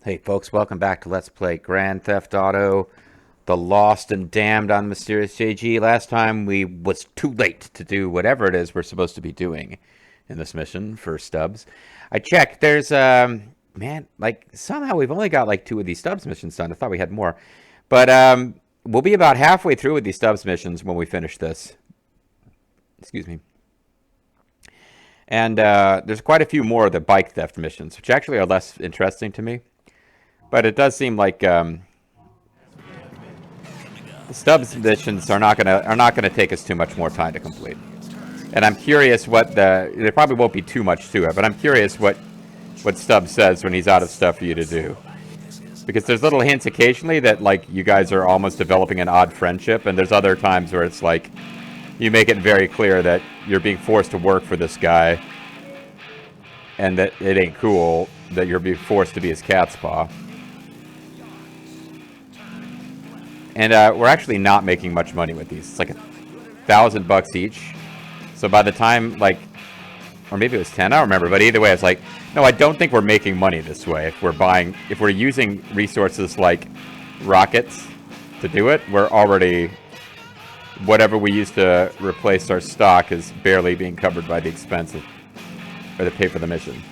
Hey folks, welcome back to Let's Play Grand Theft Auto The Lost and Damned on Mysterious JG. Last time we was too late to do whatever it is we're supposed to be doing in this mission for Stubbs. I checked, there's, man, like, somehow we've only got like 2 of these Stubbs missions done. I thought we had more. But, we'll be about halfway through with these Stubbs missions when we finish this. Excuse me. And, there's quite a few more of the bike theft missions, which actually are less interesting to me. But it does seem like the Stubbs missions are not gonna take us too much more time to complete. And I'm curious what there probably won't be too much to it, but I'm curious what Stubbs says when he's out of stuff for you to do. Because there's little hints occasionally that like you guys are almost developing an odd friendship, and there's other times where it's like you make it very clear that you're being forced to work for this guy, and that it ain't cool that you're being forced to be his cat's paw. And we're actually not making much money with these. It's like $1,000 each. So by the time, like, or maybe it was 10, I don't remember. But either way, it's like, no, I don't think we're making money this way. If we're using resources like rockets to do it, we're already, whatever we use to replace our stock is barely being covered by the expense or the pay for the mission.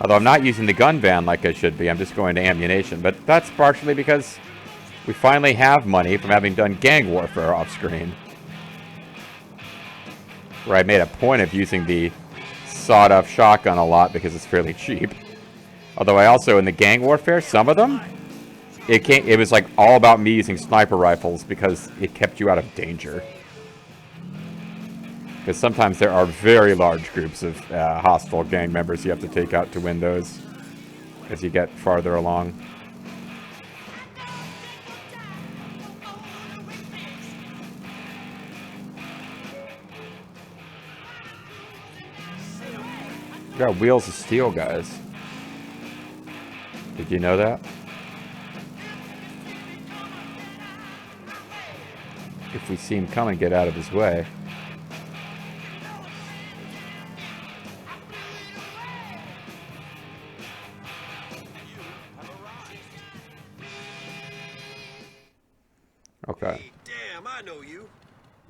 Although I'm not using the gun van like I should be. I'm just going to ammunition. But that's partially because we finally have money from having done gang warfare off-screen. Where I made a point of using the sawed-off shotgun a lot because it's fairly cheap. Although I also, in the gang warfare, some of them, it was like all about me using sniper rifles because it kept you out of danger. Because sometimes there are very large groups of hostile gang members you have to take out to win those as you get farther along. We got wheels of steel, guys. Did you know that? If we see him coming, get out of his way. Okay. Hey, damn, I know you.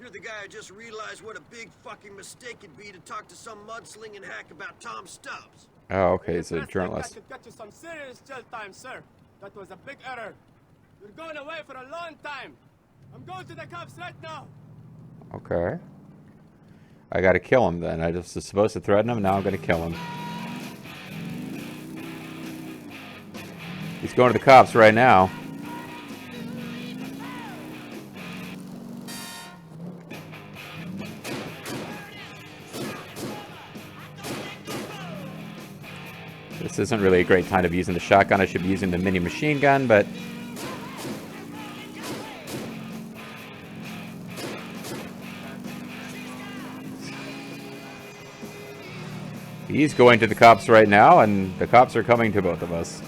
You're the guy I just realized what a big fucking mistake it'd be to talk to some mudslinging hack about Tom Stubbs. Oh, okay, he's a journalist. I could get you some serious jail time, sir. That was a big error. You're going away for a long time. I'm going to the cops right now. Okay. I gotta kill him then. I just was supposed to threaten him, now I'm gonna kill him. He's going to the cops right now. This isn't really a great time to be using the shotgun. I should be using the mini machine gun, but he's going to the cops right now, and the cops are coming to both of us.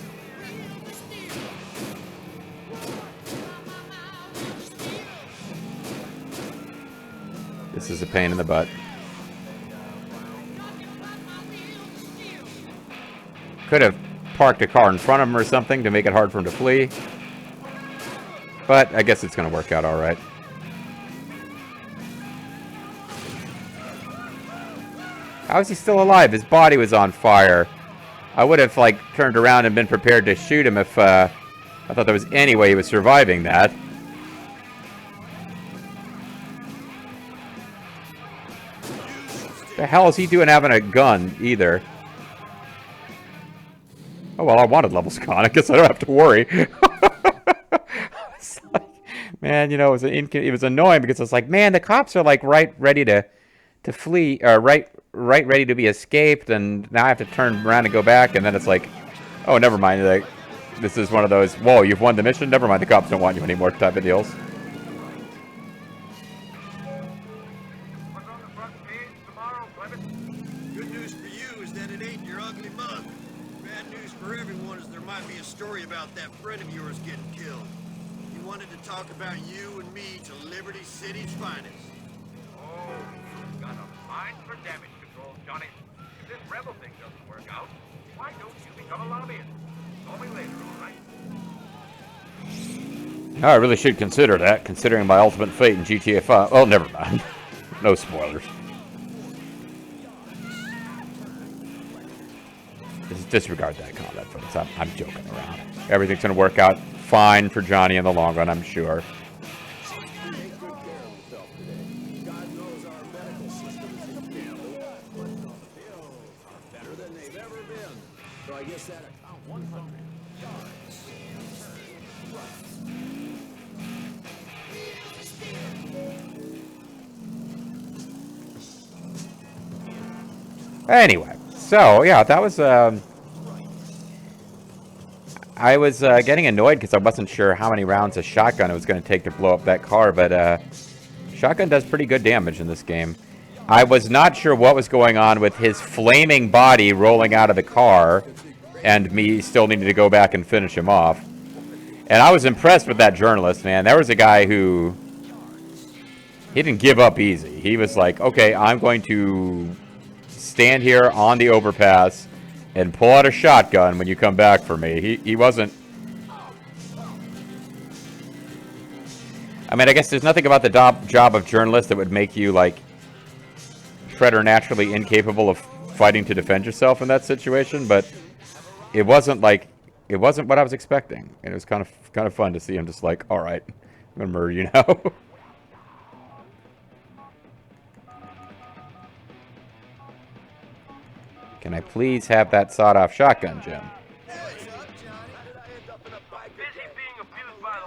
This is a pain in the butt. Could have parked a car in front of him or something to make it hard for him to flee. But I guess it's going to work out all right. How is he still alive? His body was on fire. I would have, like, turned around and been prepared to shoot him if I thought there was any way he was surviving that. The hell is he doing having a gun, either? Oh, well, I wanted levels gone. I guess I don't have to worry. It's like, man, you know, it was annoying because it's like, man, the cops are like right ready to flee, or right ready to be escaped, and now I have to turn around and go back, and then it's like, oh, never mind. Like, this is one of those, whoa, you've won the mission. Never mind, the cops don't want you anymore type of deals. Good news for you is that it ain't your ugly mug. Bad news for everyone is there might be a story about that friend of yours getting killed. He wanted to talk about you and me to Liberty City's finest. Oh, you've got a mind for damage control, Johnny. If this rebel thing doesn't work out, Why don't you become a lobbyist? Call me later, all right? I really should consider that, considering my ultimate fate in GTA 5. Oh, never mind. No spoilers. Just disregard that comment, folks. I'm joking around. Everything's going to work out fine for Johnny in the long run, I'm sure. Take good care of yourself today. God knows our medical system is in shambles, but the pills are better than they've ever been. So I guess that account 100 yards. Anyway, so, yeah, that was... I was getting annoyed because I wasn't sure how many rounds a shotgun it was going to take to blow up that car, but shotgun does pretty good damage in this game. I was not sure what was going on with his flaming body rolling out of the car and me still needing to go back and finish him off. And I was impressed with that journalist, man. There was a guy who... He didn't give up easy. He was like, okay, I'm going to stand here on the overpass and pull out a shotgun when you come back for me. He wasn't... I mean, I guess there's nothing about the job of journalist that would make you, like, preternaturally incapable of fighting to defend yourself in that situation, but it wasn't, like... It wasn't what I was expecting. And it was kind of fun to see him just like, alright, I'm gonna murder you now. Can I please have that sawed-off shotgun, Jim? Busy being abused by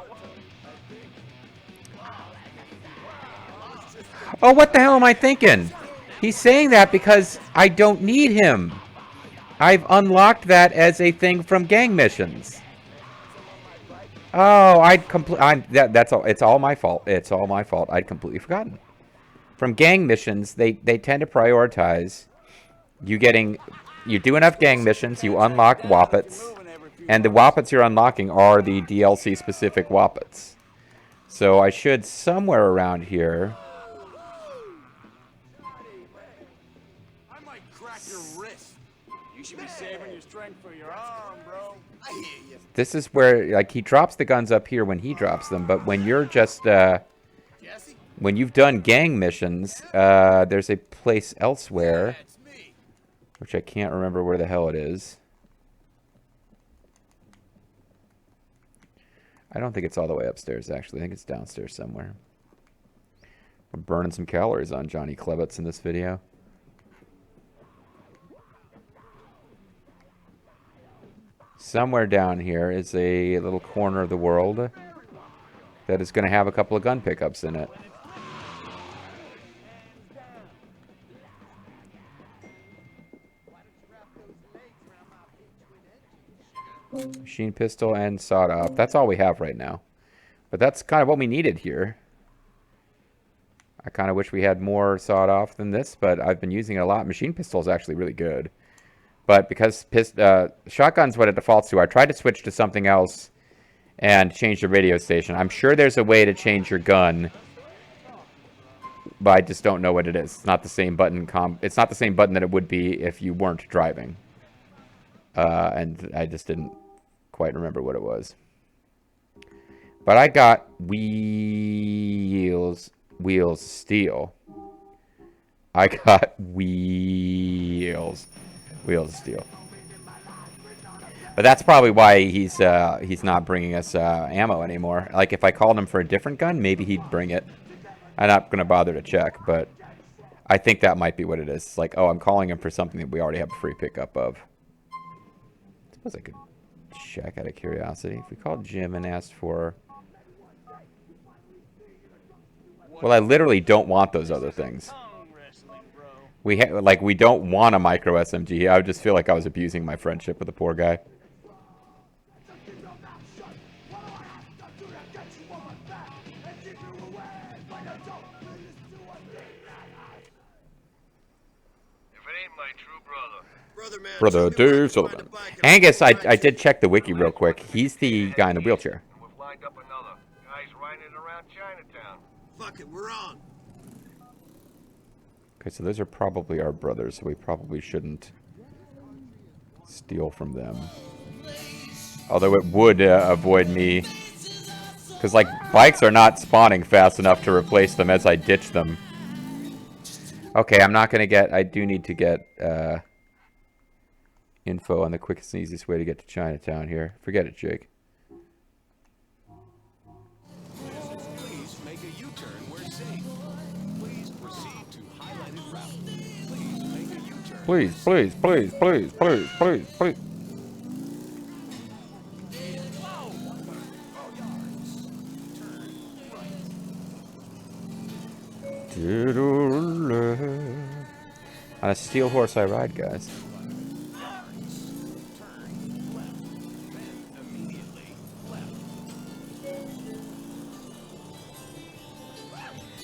the... Oh, what the hell am I thinking? He's saying that because I don't need him. I've unlocked that as a thing from gang missions. Oh, that's all. It's all my fault. It's all my fault. I'd completely forgotten. From gang missions, they tend to prioritize you do enough gang missions, you unlock Woppets, and the Woppets you're unlocking are the DLC specific Woppets. So I should somewhere around here. I might crack your wrist. You should be saving your strength for your arm, bro. I hear you. This is where, like, he drops the guns up here when he drops them, but when you're just, when you've done gang missions, there's a place elsewhere, which I can't remember where the hell it is. I don't think it's all the way upstairs, actually. I think it's downstairs somewhere. We're burning some calories on Johnny Klebitz in this video. Somewhere down here is a little corner of the world that is going to have a couple of gun pickups in it. Machine pistol and sawed off. That's all we have right now. But that's kind of what we needed here. I kind of wish we had more sawed off than this, but I've been using it a lot. Machine pistol is actually really good. But because shotgun's what it defaults to, I tried to switch to something else and change the radio station. I'm sure there's a way to change your gun, but I just don't know what it is. It's not the same button. It's not the same button that it would be if you weren't driving. And I just didn't quite remember what it was. But I got wheels steel. I got wheels steel. But that's probably why he's not bringing us ammo anymore. Like, if I called him for a different gun, maybe he'd bring it. I'm not going to bother to check, but I think that might be what it is. It's like, oh, I'm calling him for something that we already have a free pickup of. I suppose I could check out of curiosity. If we called Jim and asked for... Well, I literally don't want those other things. We don't want a micro SMG. I would just feel like I was abusing my friendship with the poor guy. Brother Dave Sullivan. Angus, I did check the wiki real quick. He's the guy in the wheelchair. We've lined up another. Guys riding it around Chinatown. Fuck it, we're on. Okay, so those are probably our brothers, so we probably shouldn't steal from them. Although it would avoid me, because like bikes are not spawning fast enough to replace them as I ditch them. Okay, I'm not gonna get. I do need to get info on the quickest and easiest way to get to Chinatown here. Forget it, Jake. Please make a U-turn where safe. Please proceed to highlighted route. Please make a U-turn. Please, please, please, please, please, please, please. On a steel horse I ride, guys.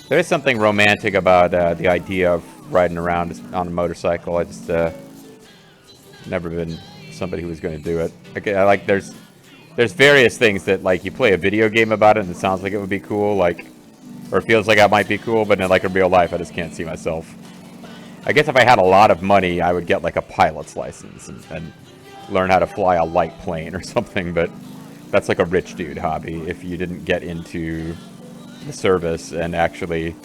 There is something romantic about the idea of riding around on a motorcycle. I just never been somebody who was going to do it. I like there's various things that like you play a video game about it and it sounds like it would be cool, like, or it feels like it might be cool, but in like in real life I just can't see myself. I guess if I had a lot of money, I would get like a pilot's license and learn how to fly a light plane or something, but that's like a rich dude hobby if you didn't get into the service and actually,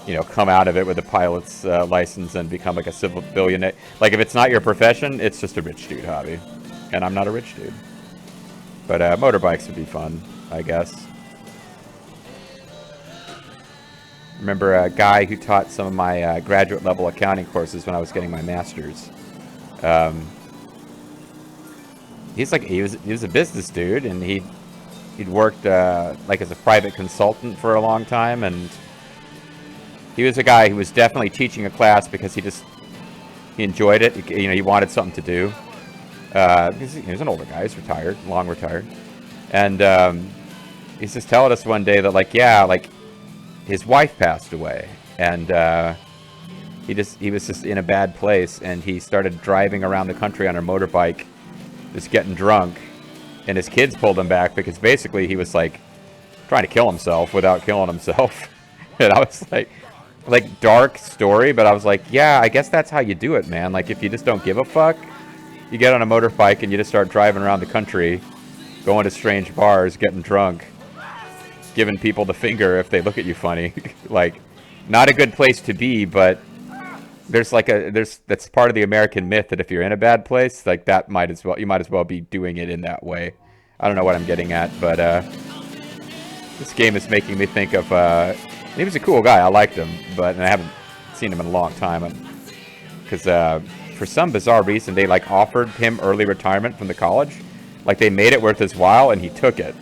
you know, come out of it with a pilot's license and become like a civilian. Like if it's not your profession, it's just a rich dude hobby, and I'm not a rich dude. But motorbikes would be fun, I guess. Remember a guy who taught some of my graduate level accounting courses when I was getting my master's. He's like he was a business dude, and he'd worked like as a private consultant for a long time, and he was a guy who was definitely teaching a class because he enjoyed it. You know, he wanted something to do. He was an older guy. He's retired, long retired, and he's just telling us one day that like, yeah, like his wife passed away, and he was just in a bad place, and he started driving around the country on a motorbike, just getting drunk, and his kids pulled him back because basically he was like trying to kill himself without killing himself. And I was like dark story, but I was like, yeah, I guess that's how you do it, man. Like if you just don't give a fuck, you get on a motorbike and you just start driving around the country, going to strange bars, getting drunk, giving people the finger if they look at you funny. Like, not a good place to be, but that's part of the American myth that if you're in a bad place, like you might as well be doing it in that way. I don't know what I'm getting at, but this game is making me think of he was a cool guy. I liked him, and I haven't seen him in a long time, because for some bizarre reason they like offered him early retirement from the college. Like they made it worth his while, and he took it.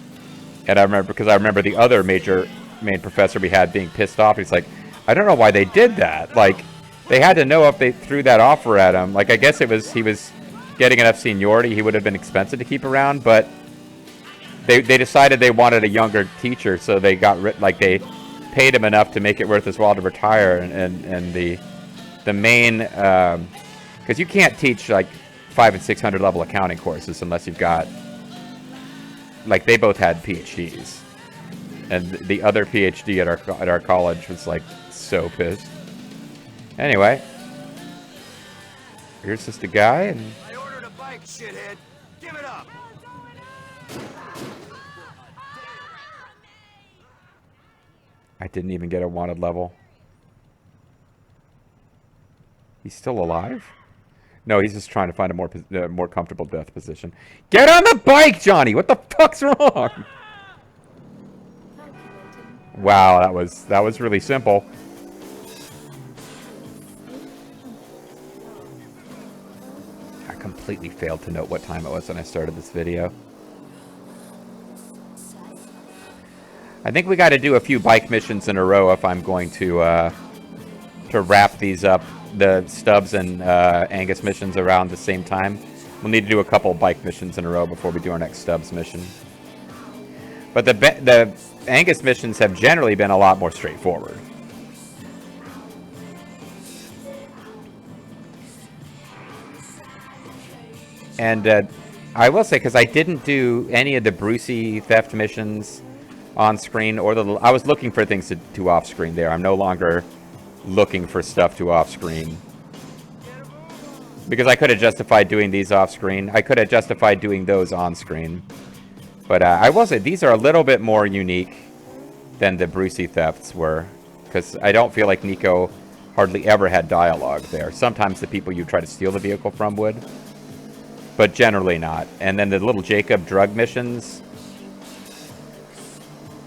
And I remember the other main professor we had being pissed off. He's like, I don't know why they did that. Like, they had to know if they threw that offer at him. Like, I guess he was getting enough seniority. He would have been expensive to keep around, but they decided they wanted a younger teacher, so they they paid him enough to make it worth his while to retire. And the main, because you can't teach like 500 and 600 level accounting courses unless you've got, like, they both had PhDs, and the other PhD at our college was like so pissed. Anyway, here's just a guy, and I ordered a bike, shithead. Give it up. I didn't even get a wanted level. He's still alive? No, he's just trying to find a more comfortable death position. Get on the bike, Johnny! What the fuck's wrong? Wow, that was really simple. I completely failed to note what time it was when I started this video. I think we got to do a few bike missions in a row if I'm going to wrap these up. The Stubbs and Angus missions around the same time. We'll need to do a couple bike missions in a row before we do our next Stubbs mission. But the Angus missions have generally been a lot more straightforward. And I will say, because I didn't do any of the Brucey theft missions on screen, or I was looking for things to do off screen there. I'm no longer looking for stuff to off screen. Because I could have justified doing these off screen. I could have justified doing those on screen. But I will say these are a little bit more unique than the Brucey thefts were. Because I don't feel like Nico hardly ever had dialogue there. Sometimes the people you try to steal the vehicle from would. But generally not. And then the little Jacob drug missions,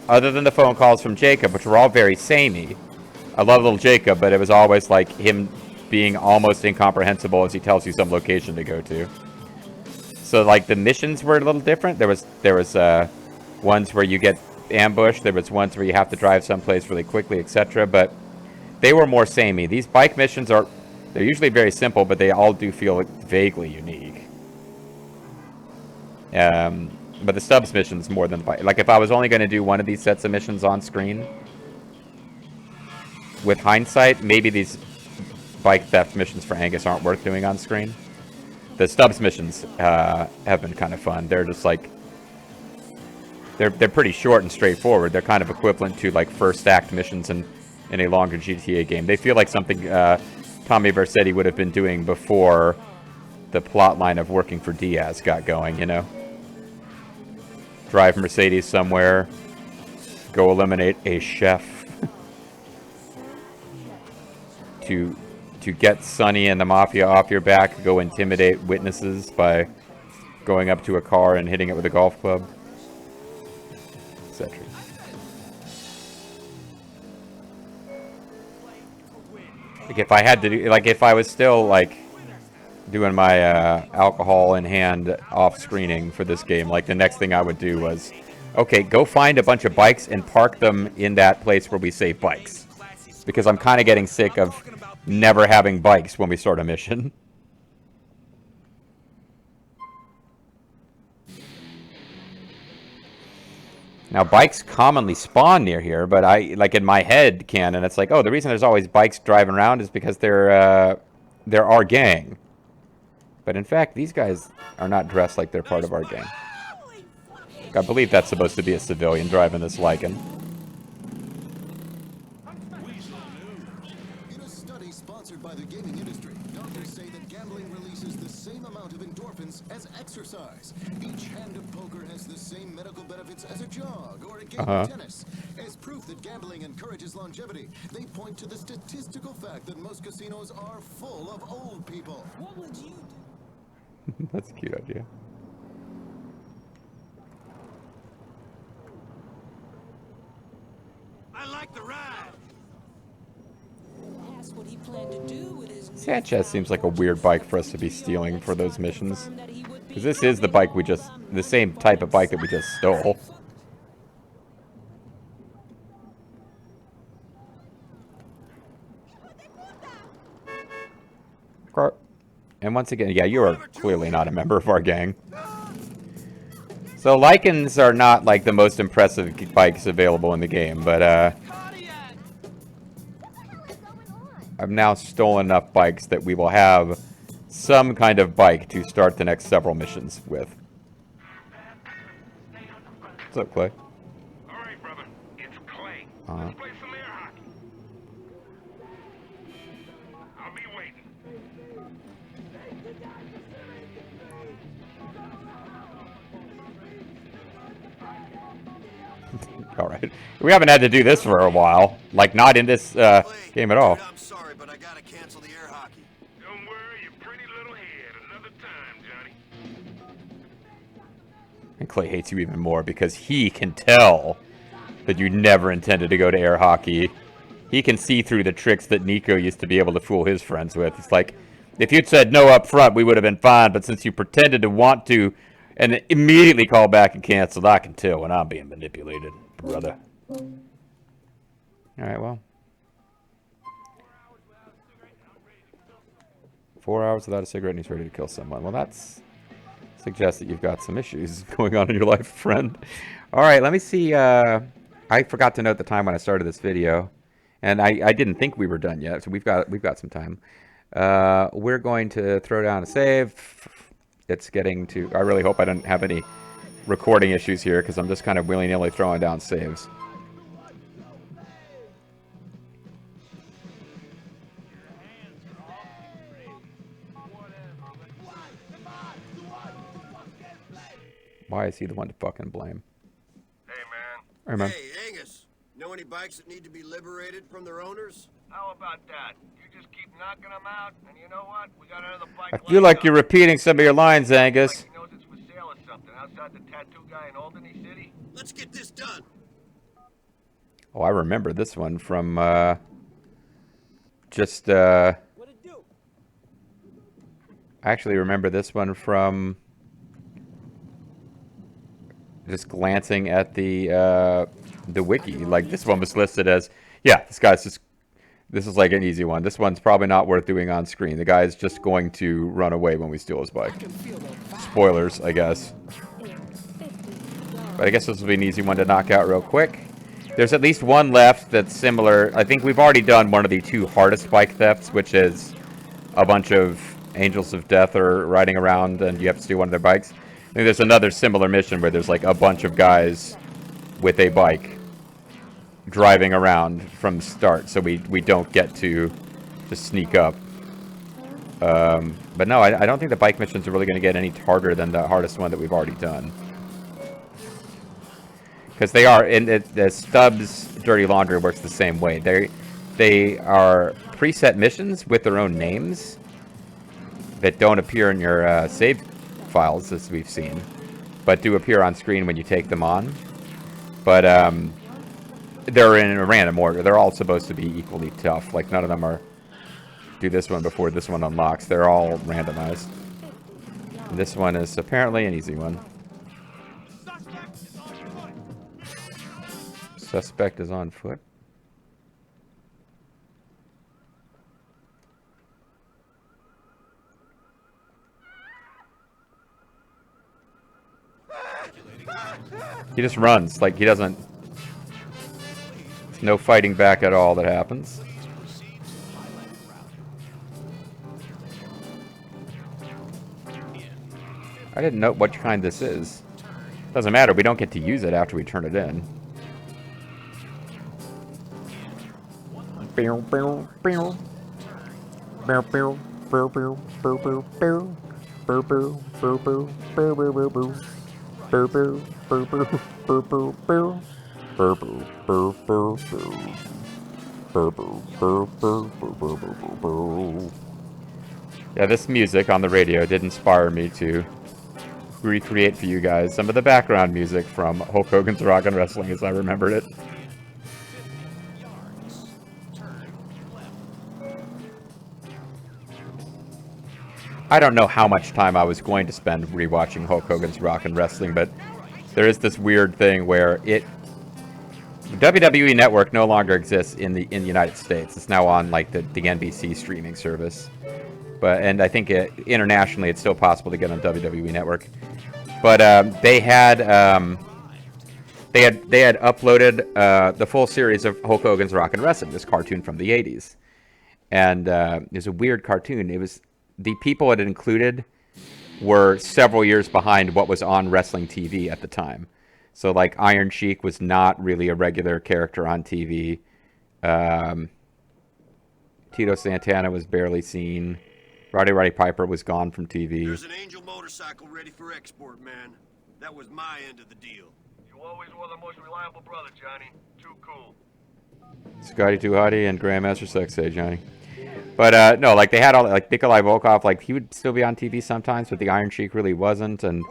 other than the phone calls from Jacob, which were all very samey. I love little Jacob, but it was always like him being almost incomprehensible as he tells you some location to go to. So like the missions were a little different. There was ones where you get ambushed. There was ones where you have to drive someplace really quickly, etc. But they were more samey. These bike missions they're usually very simple, but they all do feel vaguely unique. But the Stubbs missions more than the bike. Like if I was only going to do one of these sets of missions on screen, with hindsight, maybe these bike theft missions for Angus aren't worth doing on screen. The Stubbs missions have been kind of fun. They're just like they're pretty short and straightforward. They're kind of equivalent to like first act missions in a longer GTA game. They feel like something Tommy Vercetti would have been doing before the plot line of working for Diaz got going, you know? Drive Mercedes somewhere, go eliminate a chef, to get Sonny and the Mafia off your back, go intimidate witnesses by going up to a car and hitting it with a golf club, etc. Like if I had to do, like if I was still like doing my alcohol in hand off screening for this game, like the next thing I would do was, okay, go find a bunch of bikes and park them in that place where we save bikes. Because I'm kind of getting sick of never having bikes when we start a mission. Now, bikes commonly spawn near here, but like in my head canon, it's like, oh, the reason there's always bikes driving around is because they're our gang. But in fact, these guys are not dressed like they're part of our gang. I believe that's supposed to be a civilian driving this Lycan. In a study sponsored by the gaming industry, doctors say that gambling releases the same amount of endorphins as exercise. Each hand of poker has the same medical benefits as a jog or a game of tennis. As proof that gambling encourages longevity, they point to the statistical fact that most casinos are full of old people. What would you do? That's a cute idea. I like the ride. What he planned to do with his Sanchez seems like a weird bike for us to be stealing for those missions. Because this is the bike the same type of bike that we just stole. And once again, yeah, you are clearly not a member of our gang. So Lycans are not like the most impressive bikes available in the game, but I've now stolen enough bikes that we will have some kind of bike to start the next several missions with. What's up, Clay? All right, brother. It's Clay. Uh-huh. Let's play some air hockey. I'll be waiting. All right. We haven't had to do this for a while. Like, not in this game at all. I'm sorry, but I gotta cancel the air hockey. Don't worry, you pretty little head. Another time, Johnny. And Clay hates you even more because he can tell that you never intended to go to air hockey. He can see through the tricks that Nico used to be able to fool his friends with. It's like, if you'd said no up front, we would have been fine, but since you pretended to want to and immediately called back and canceled, I can tell when I'm being manipulated, brother. Alright, well. 4 hours without a cigarette and he's ready to kill someone. Well, that's suggests that you've got some issues going on in your life, friend. Alright, let me see. I forgot to note the time when I started this video. And I didn't think we were done yet, so we've got some time. We're going to throw down a save. It's getting to... I really hope I don't have any recording issues here, because I'm just kind of willy-nilly throwing down saves. Why is he the one to fucking blame? Hey, man. Hey, man. Hey, Angus. Know any bikes that need to be liberated from their owners? How about that? You just keep knocking them out, and you know what? We got another bike I feel like you're repeating some of your lines, Angus. Like he knows it's for sale or something outside the tattoo guy in Albany City. Let's get this done. Oh, I remember this one from just What it do? I actually remember this one from just glancing at the wiki. Like, this one was listed as, yeah, this is like an easy one. This one's probably not worth doing on screen. The guy's just going to run away when we steal his bike. Spoilers, I guess. But I guess this will be an easy one to knock out real quick. There's at least one left that's similar. I think we've already done one of the 2 hardest bike thefts, which is a bunch of Angels of Death are riding around and you have to steal one of their bikes. I think there's another similar mission where there's like a bunch of guys with a bike driving around from the start, so we don't get to just sneak up. But no, I don't think the bike missions are really going to get any harder than the hardest one that we've already done. Because they are, and the Stubbs Dirty Laundry works the same way. They are preset missions with their own names that don't appear in your save files, as we've seen, but do appear on screen when you take them on. But they're in a random order. They're all supposed to be equally tough. Like, none of them are do this one before this one unlocks. They're all randomized. And this one is apparently an easy one. Suspect is on foot. He just runs, like he doesn't... There's no fighting back at all that happens. I didn't know what kind this is. Doesn't matter, we don't get to use it after we turn it in. Yeah, this music on the radio did inspire me to recreate for you guys some of the background music from Hulk Hogan's Rock and Wrestling as I remembered it. I don't know how much time I was going to spend rewatching Hulk Hogan's Rock and Wrestling, but there is this weird thing where the WWE Network no longer exists in the United States. It's now on like the NBC streaming service, and I think internationally it's still possible to get on WWE Network. But they had uploaded the full series of Hulk Hogan's Rock and Wrestling, this cartoon from the '80s, and it was a weird cartoon. It was the people it included were several years behind what was on wrestling TV at the time. So, like, Iron Sheik was not really a regular character on TV. Tito Santana was barely seen. Roddy Piper was gone from TV. There's an Angel motorcycle ready for export, man. That was my end of the deal. You always were the most reliable brother, Johnny. Too cool. Scotty Too Hottie and Grandmaster Sexay, Johnny. But, no, like, they had all, like, Nikolai Volkov, like, he would still be on TV sometimes, but the Iron Sheik really wasn't, and,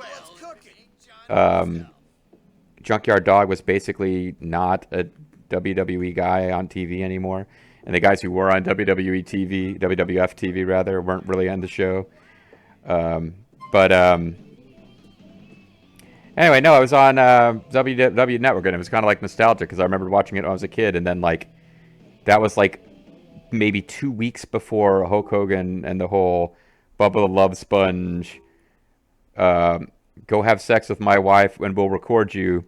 Junkyard Dog was basically not a WWE guy on TV anymore, and the guys who were on WWE TV, WWF TV, rather, weren't really on the show. Anyway, no, I was on WW Network, and it was kind of, like, nostalgic, because I remember watching it when I was a kid, and then, like, that was, like, maybe 2 weeks before Hulk Hogan and the whole Bubba the Love Sponge, go have sex with my wife and we'll record you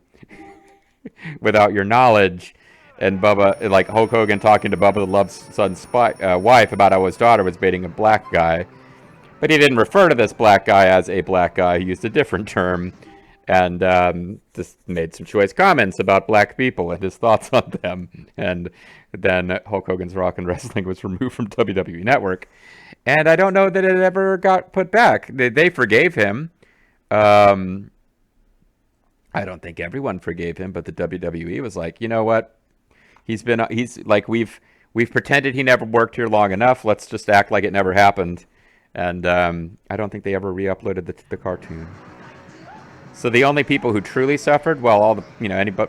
without your knowledge, and Bubba, like Hulk Hogan talking to Bubba the Love Sponge's wife about how his daughter was dating a black guy, but he didn't refer to this black guy as a black guy. He used a different term, and just made some choice comments about black people and his thoughts on them. And then Hulk Hogan's Rock and Wrestling was removed from WWE Network. And I don't know that it ever got put back. They forgave him. I don't think everyone forgave him, but the WWE was like, you know what? He's like we've pretended he never worked here long enough. Let's just act like it never happened. And I don't think they ever re-uploaded the cartoon. So the only people who truly suffered, well, all the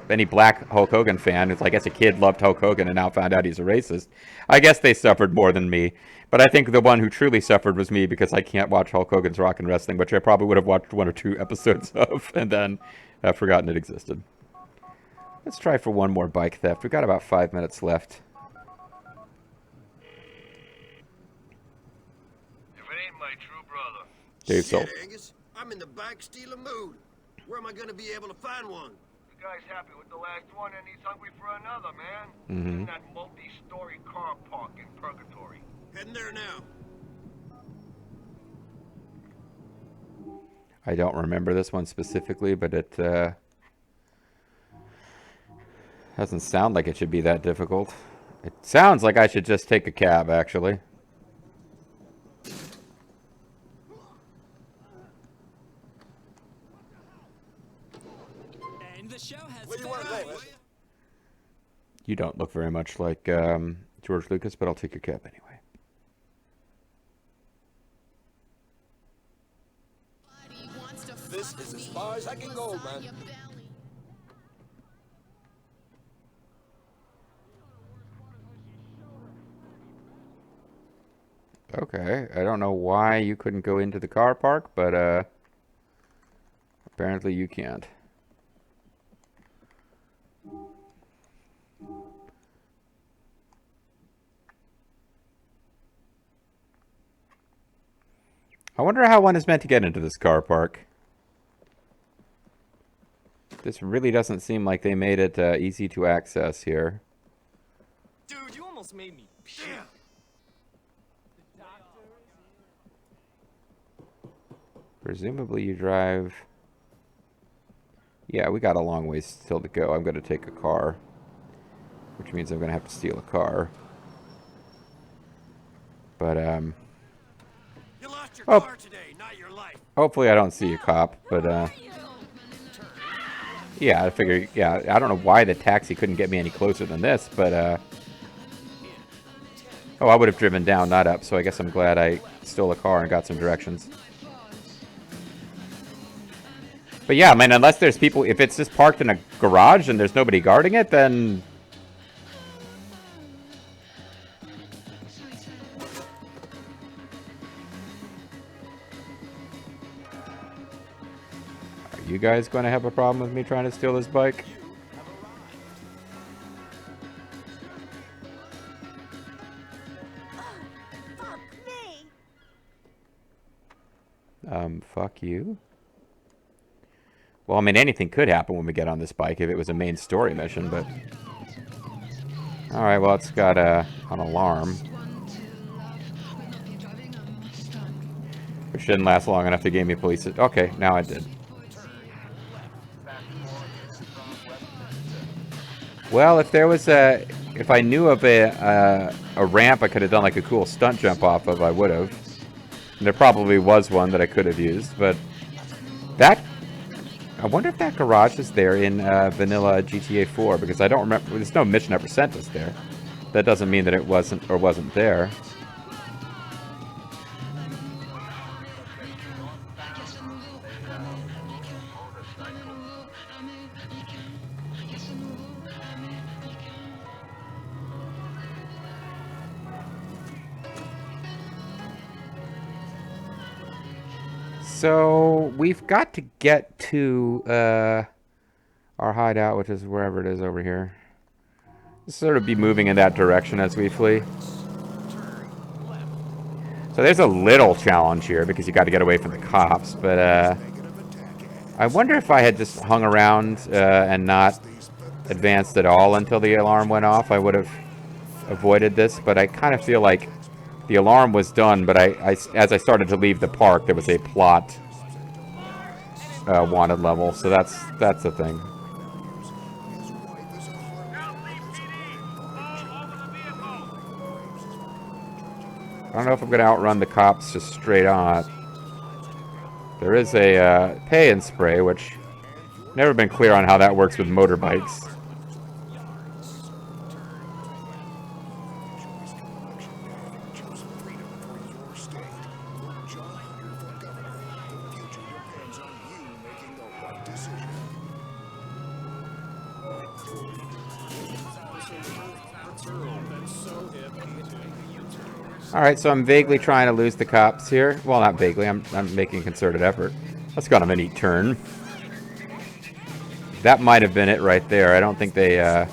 any black Hulk Hogan fan who's like, as a kid loved Hulk Hogan and now found out he's a racist, I guess they suffered more than me. But I think the one who truly suffered was me because I can't watch Hulk Hogan's Rock and Wrestling, which I probably would have watched 1 or 2 episodes of and then have forgotten it existed. Let's try for one more bike theft. We've got about 5 minutes left. If it ain't my true brother. Dave Soul. Shit, Angus. I'm in the bike stealing mood. Where am I going to be able to find one? The guy's happy with the last one and he's hungry for another, man. Mm-hmm. In that multi-story car park in Purgatory. Heading there now. I don't remember this one specifically, but it doesn't sound like it should be that difficult. It sounds like I should just take a cab, actually. And the show has Where you want to go? You don't look very much like George Lucas, but I'll take your cab anyway. This is as far as I can go, man. Okay, I don't know why you couldn't go into the car park, but apparently you can't. I wonder how one is meant to get into this car park. This really doesn't seem like they made it easy to access here. Dude, you almost made me puke. Presumably you drive... Yeah, we got a long ways still to go. I'm going to take a car, which means I'm going to have to steal a car. But, You lost your Oh. car today, not your life. hopefully I don't see a cop, but, yeah, I figure, yeah, I don't know why the taxi couldn't get me any closer than this, but, oh, I would have driven down, not up, so I guess I'm glad I stole a car and got some directions. But yeah, I mean, unless there's people, if it's just parked in a garage and there's nobody guarding it, then... Are you guys going to have a problem with me trying to steal this bike? Fuck me! Fuck you? Well, I mean, anything could happen when we get on this bike if it was a main story mission, but... Alright, well, it's got an alarm. Which didn't last long enough to give me police... Okay, now it did. Well, if there was a... If I knew of a ramp I could have done like a cool stunt jump off of, I would have. And there probably was one that I could have used, but... That... I wonder if that garage is there in vanilla GTA 4, because I don't remember... There's no mission ever sent us there. That doesn't mean that it wasn't or wasn't there. So, we've got to get to our hideout, which is wherever it is over here. Sort of be moving in that direction as we flee. So there's a little challenge here, because you got to get away from the cops, but I wonder if I had just hung around and not advanced at all until the alarm went off, I would have avoided this, but I kind of feel like the alarm was done, but as I started to leave the park, there was a plot wanted level, so that's the thing. I don't know if I'm going to outrun the cops just straight on. There is a pay and spray, which Never been clear on how that works with motorbikes. Alright, so I'm vaguely trying to lose the cops here. Well, not vaguely, I'm making a concerted effort. That's kind of a neat turn. That might have been it right there. I don't think they, I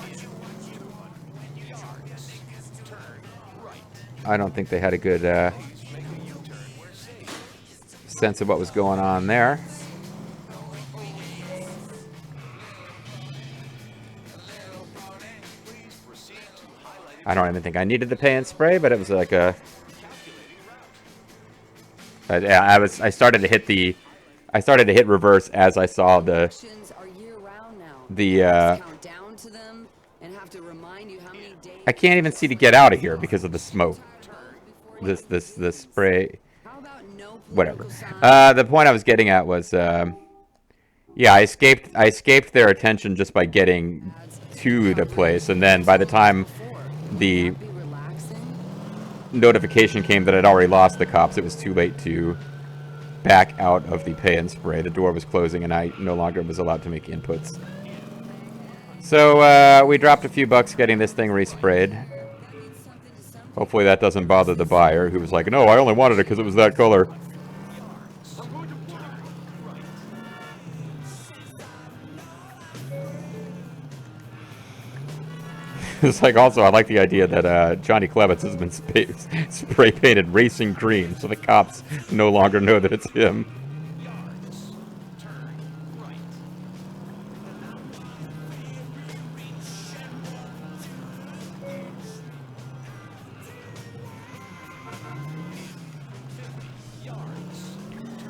don't think they had a good, sense of what was going on there. I don't even think I needed the pay and spray, but it was like a... yeah, I started to hit reverse as I saw the I can't even see to get out of here because of the smoke. This spray. Whatever. The point I was getting at was, yeah, I escaped their attention just by getting to the place, and then by the time the notification came that I'd already lost the cops, it was too late to back out of the pay and spray. The door was closing and I no longer was allowed to make inputs. So we dropped a few bucks getting this thing resprayed. Hopefully that doesn't bother the buyer, who was like, no, I only wanted it because it was that color. It's like, also, I like the idea that Johnny Clevitz has been spray painted racing green, so the cops no longer know that it's him.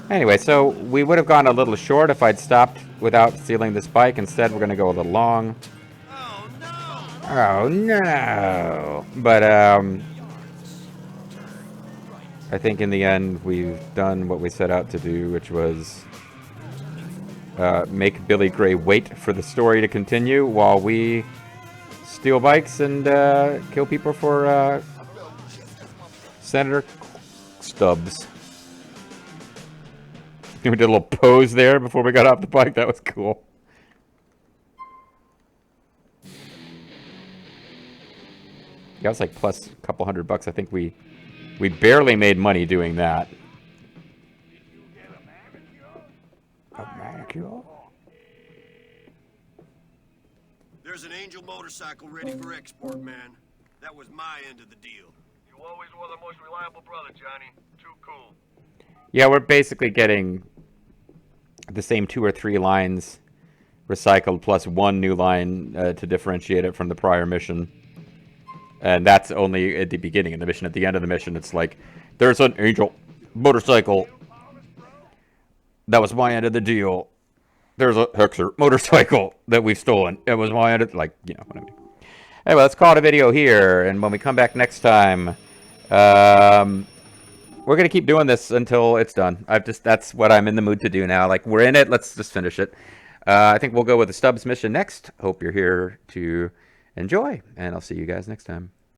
Anyway, so we would have gone a little short if I'd stopped without stealing this bike. Instead, we're going to go a little long. Oh no! But I think in the end we've done what we set out to do, which was make Billy Gray wait for the story to continue while we steal bikes and kill people for Senator Stubbs. We did a little pose there before we got off the bike. That was cool. That was like plus a couple $100. I think we barely made money doing that. A manicure? There's an Angel motorcycle ready for export, man. That was my end of the deal. You always were the most reliable brother, Johnny. Too cool. Yeah, we're basically getting the same 2 or 3 lines recycled plus 1 new line to differentiate it from the prior mission. And that's only at the beginning of the mission. At the end of the mission, it's like, there's an Angel motorcycle. That was my end of the deal. There's a Hexer motorcycle that we've stolen. It was my end of, like, you know what I mean. Anyway, let's call it a video here. And when we come back next time, we're going to keep doing this until it's done. That's what I'm in the mood to do now. Like, we're in it. Let's just finish it. I think we'll go with the Stubbs mission next. Hope you're here to enjoy, and I'll see you guys next time.